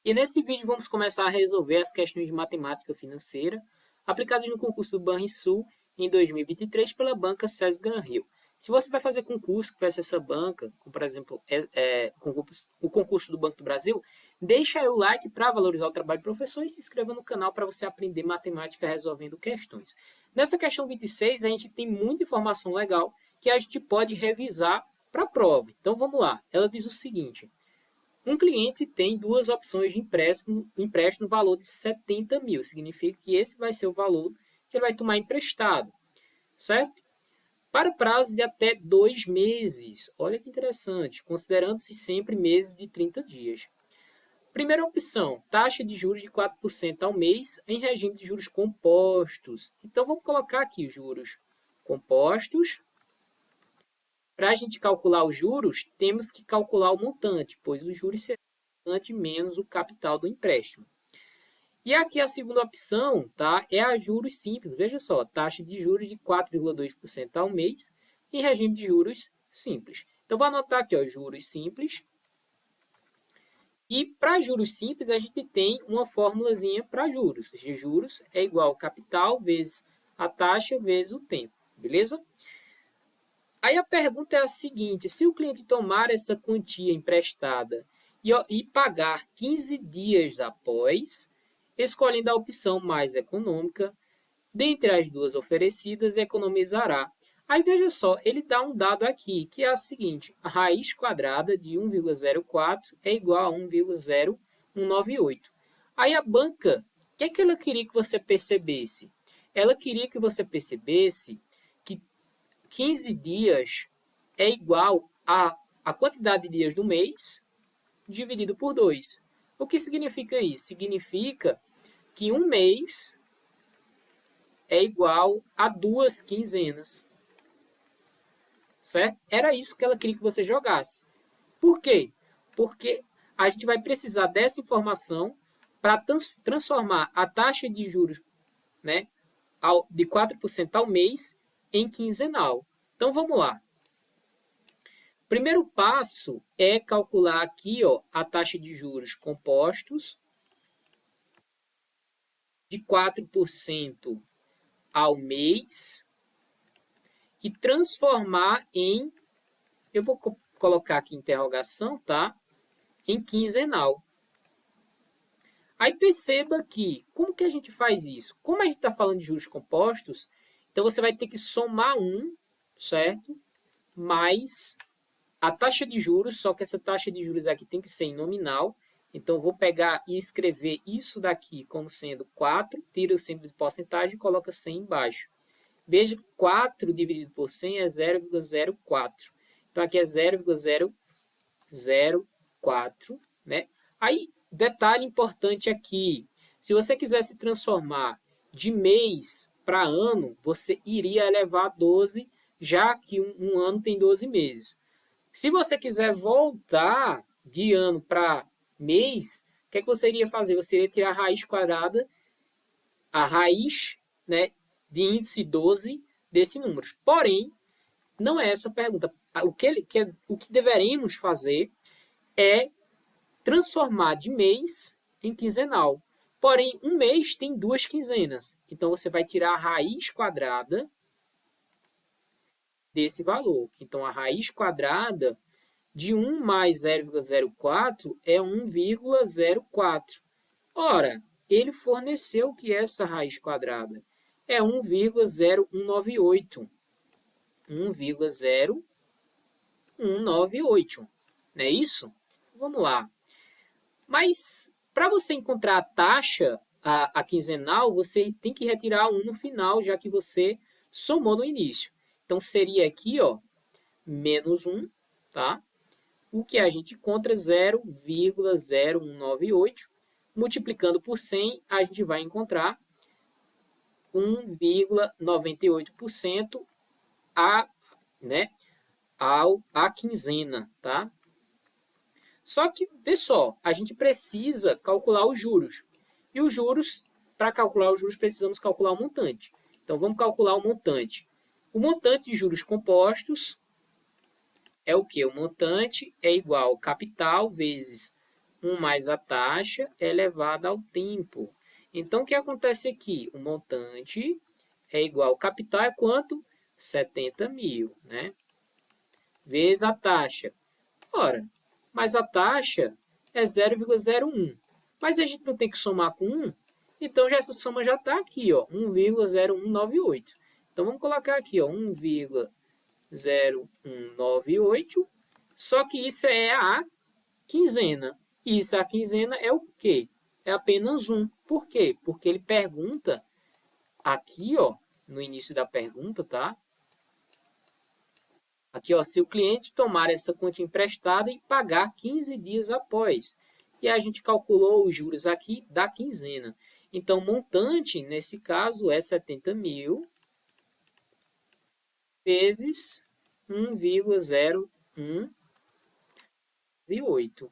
E nesse vídeo vamos começar a resolver as questões de matemática financeira aplicadas no concurso do Banrisul em 2023 pela banca SES Gran Rio. Se você vai fazer concurso que vai ser essa banca, como por exemplo o concurso do Banco do Brasil, deixa aí o like para valorizar o trabalho do professor e se inscreva no canal para você aprender matemática resolvendo questões. Nessa questão 26 a gente tem muita informação legal que a gente pode revisar para a prova. Então vamos lá, ela diz o seguinte: um cliente tem duas opções de empréstimo no valor de 70 mil. Significa que esse vai ser o valor que ele vai tomar emprestado, certo? Para prazo de até 2 meses. Olha que interessante, considerando-se sempre meses de 30 dias. Primeira opção, taxa de juros de 4% ao mês em regime de juros compostos. Então, vamos colocar aqui os juros compostos. Para a gente calcular os juros, temos que calcular o montante, pois os juros serão o montante menos o capital do empréstimo. E aqui a segunda opção, tá, é a juros simples. Veja só, taxa de juros de 4,2% ao mês em regime de juros simples. Então, vou anotar aqui, ó, juros simples. E para juros simples, a gente tem uma formulazinha para juros. Juros é igual ao capital vezes a taxa vezes o tempo, beleza? Aí a pergunta é a seguinte: se o cliente tomar essa quantia emprestada e pagar 15 dias após, escolhendo a opção mais econômica, dentre as duas oferecidas, economizará. Aí veja só, ele dá um dado aqui, que é a seguinte: a raiz quadrada de 1,04 é igual a 1,0198. Aí a banca, o que é que ela queria que você percebesse? Ela queria que você percebesse que 15 dias é igual a quantidade de dias do mês dividido por 2. O que significa isso? Significa que um mês é igual a 2 quinzenas. Certo? Era isso que ela queria que você jogasse. Por quê? Porque a gente vai precisar dessa informação para transformar a taxa de juros, né, de 4% ao mês em quinzenal. Então vamos lá. Primeiro passo é calcular aqui, ó, a taxa de juros compostos de 4% ao mês e transformar em, eu vou colocar aqui interrogação, tá? Em quinzenal. Aí perceba que, como que a gente faz isso? Como a gente está falando de juros compostos, então você vai ter que somar um, certo? Mais a taxa de juros, só que essa taxa de juros aqui tem que ser em nominal. Então, eu vou pegar e escrever isso daqui como sendo 4, tira o símbolo de porcentagem e coloca 100 embaixo. Veja que 4 dividido por 100 é 0,04. Então, aqui é 0,004, né? Aí, detalhe importante aqui. Se você quiser se transformar de mês para ano, você iria elevar a 12, já que um ano tem 12 meses. Se você quiser voltar de ano para mês, o que é que você iria fazer? Você iria tirar a raiz quadrada, a raiz, né, de índice 12 desse número. Porém, não é essa a pergunta. O que deveremos fazer é transformar de mês em quinzenal. Porém, um mês tem 2 quinzenas. Então, você vai tirar a raiz quadrada desse valor. Então, a raiz quadrada de 1 mais 0,04 é 1,04. Ora, ele forneceu que essa raiz quadrada é 1,0198. 1,0198. Não é isso? Vamos lá. Mas, para você encontrar a taxa, a quinzenal, você tem que retirar 1 no final, já que você somou no início. Então, seria aqui, ó, menos 1, tá? O que a gente encontra é 0,0198. Multiplicando por 100, a gente vai encontrar 1,98% a, né, a quinzena, tá? Só que, pessoal, a gente precisa calcular os juros. E os juros, para calcular os juros, precisamos calcular o montante. Então, vamos calcular o montante. O montante de juros compostos é o que? O montante é igual ao capital vezes 1 mais a taxa elevada ao tempo. Então, o que acontece aqui? O montante é igual ao capital é quanto? 70 mil, né? Vezes a taxa. Ora, mas a taxa é 0,01. Mas a gente não tem que somar com 1? Então, essa soma já está aqui, ó, 1,0198. Então, vamos colocar aqui, ó, 1,0198. Só que isso é a quinzena. E isso, a quinzena é o quê? É apenas 1. Por quê? Porque ele pergunta aqui, ó, no início da pergunta, tá? Aqui, ó, se o cliente tomar essa conta emprestada e pagar 15 dias após. E a gente calculou os juros aqui da quinzena. Então, o montante, nesse caso, é 70 mil vezes 1,0198.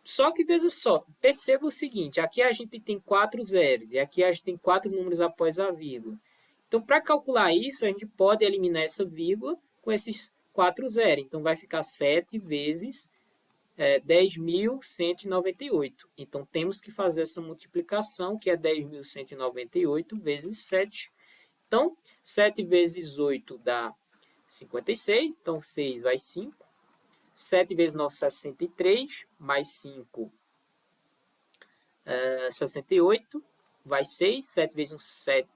Só que, veja só, perceba o seguinte, aqui a gente tem 4 zeros e aqui a gente tem 4 números após a vírgula. Então, para calcular isso, a gente pode eliminar essa vírgula com esses 4 zeros. Então, vai ficar 7 vezes 10.198. Então, temos que fazer essa multiplicação, que é 10.198 vezes 7. Então, 7 vezes 8 dá 56. Então, 6 vai 5. 7 vezes 9, 63. Mais 5, 68. Vai 6. 7 vezes 1, 7.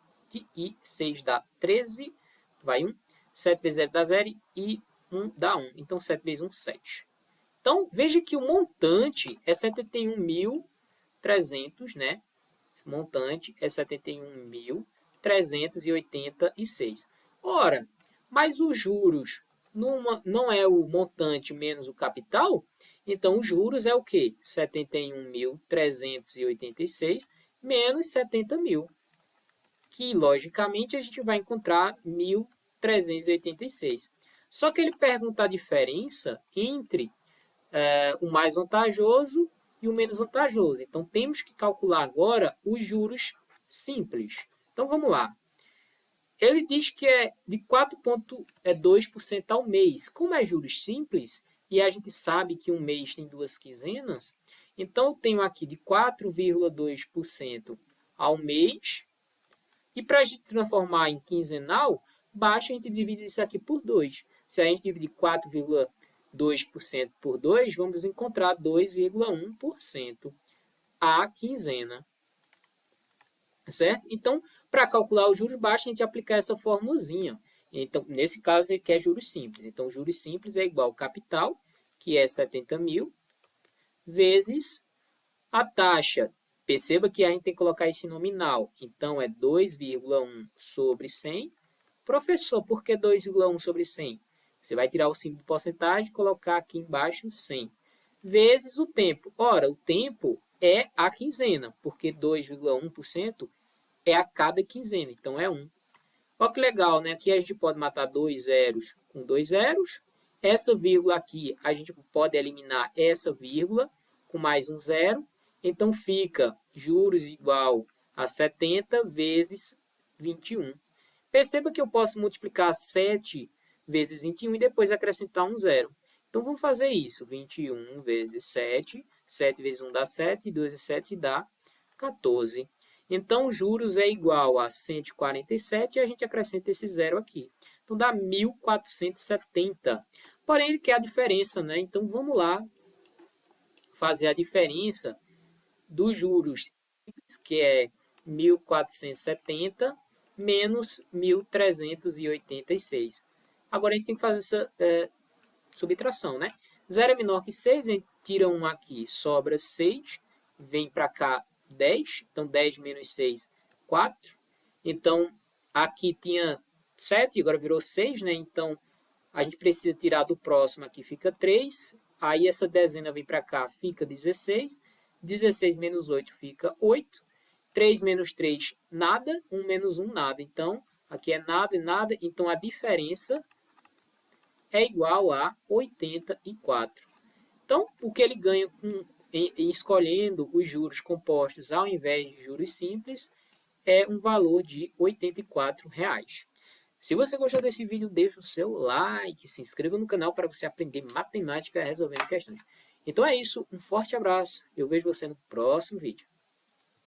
E 6 dá 13. Vai 1. 7 vezes 0 dá 0. E 1 dá 1. Então, 7 vezes 1, 7. Então, veja que o montante é 71.300, né? O montante é 71.386. Ora, mas os juros não é o montante menos o capital? Então, os juros é o quê? 71.386 menos 70 mil. Que, logicamente, a gente vai encontrar 1.386. Só que ele pergunta a diferença entre o mais vantajoso e o menos vantajoso. Então, temos que calcular agora os juros simples. Então, vamos lá. Ele diz que é de 4,2% ao mês. Como é juros simples, e a gente sabe que um mês tem 2 quinzenas, então eu tenho aqui de 4,2% ao mês. E para a gente transformar em quinzenal, basta a gente dividir isso aqui por 2. Se a gente dividir 4,2% por 2, vamos encontrar 2,1% a quinzena. Certo? Então, para calcular os juros, basta a gente aplicar essa formulazinha. Então, nesse caso, ele quer juros simples. Então, juros simples é igual ao capital, que é 70 mil, vezes a taxa. Perceba que a gente tem que colocar esse nominal. Então, é 2,1 sobre 100. Professor, por que 2,1 sobre 100? Você vai tirar o símbolo de porcentagem e colocar aqui embaixo 100. Vezes o tempo. Ora, o tempo é a quinzena, porque 2,1% é a cada quinzena, então é 1. Olha que legal, né? Aqui a gente pode matar 2 zeros com 2 zeros. Essa vírgula aqui, a gente pode eliminar essa vírgula com mais um zero. Então, fica juros igual a 70 vezes 21. Perceba que eu posso multiplicar 7 vezes 21 e depois acrescentar um zero. Então, vamos fazer isso. 21 vezes 7. 7 vezes 1 dá 7. 2 vezes 7 dá 14. Então, juros é igual a 147 e a gente acrescenta esse zero aqui. Então, dá 1.470. Porém, ele quer a diferença, né? Então, vamos lá fazer a diferença dos juros, que é 1.470 menos 1.386. Agora, a gente tem que fazer essa subtração, né? 0 é menor que 6, a gente tira 1 aqui, sobra 6. Vem para cá 10. Então, 10 menos 6, 4. Então, aqui tinha 7, agora virou 6, né? Então, a gente precisa tirar do próximo aqui, fica 3. Aí, essa dezena vem para cá, fica 16. 16 menos 8 fica 8. 3 menos 3, nada. 1 menos 1, nada. Então, aqui é nada e nada. Então, a diferença é igual a 84. Então, o que ele ganha em escolhendo os juros compostos ao invés de juros simples é um valor de R$ 84. Se você gostou desse vídeo, deixe o seu like, se inscreva no canal para você aprender matemática resolvendo questões. Então é isso, um forte abraço, eu vejo você no próximo vídeo.